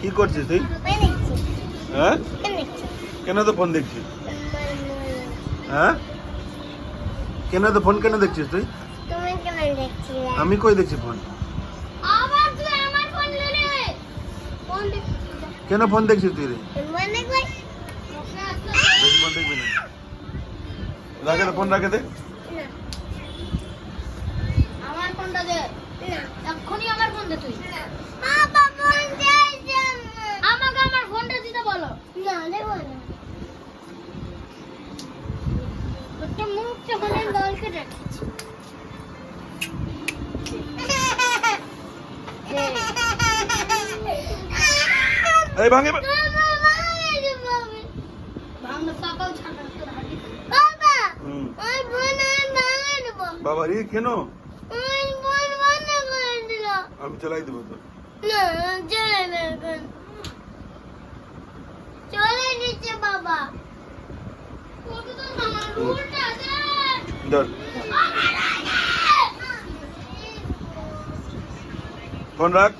কি করছিস তুই? হ্যাঁ, কেন তো ফোন দেখছিস? হ্যাঁ, কেন তো ফোন কেন দেখছিস তুই? আমি কই দেখছি ফোন? কেন ফোন দেখছিস তুই রে? বেশি ফোন দেখবি না। রাখে দে, ফোন রাখে দে। আমার ফোনটা দে। এক্ষুনি আমার ফোন দে তুই। আমাকে আমার ফোনটা দিতে বলো। একটা মুখ যখন আমি গাল কেটে এই ভাঙে বাবা রে, কেন? আমি চালাই দেবো তো। চলে নিচে বাবা ধর ফোন রাখ।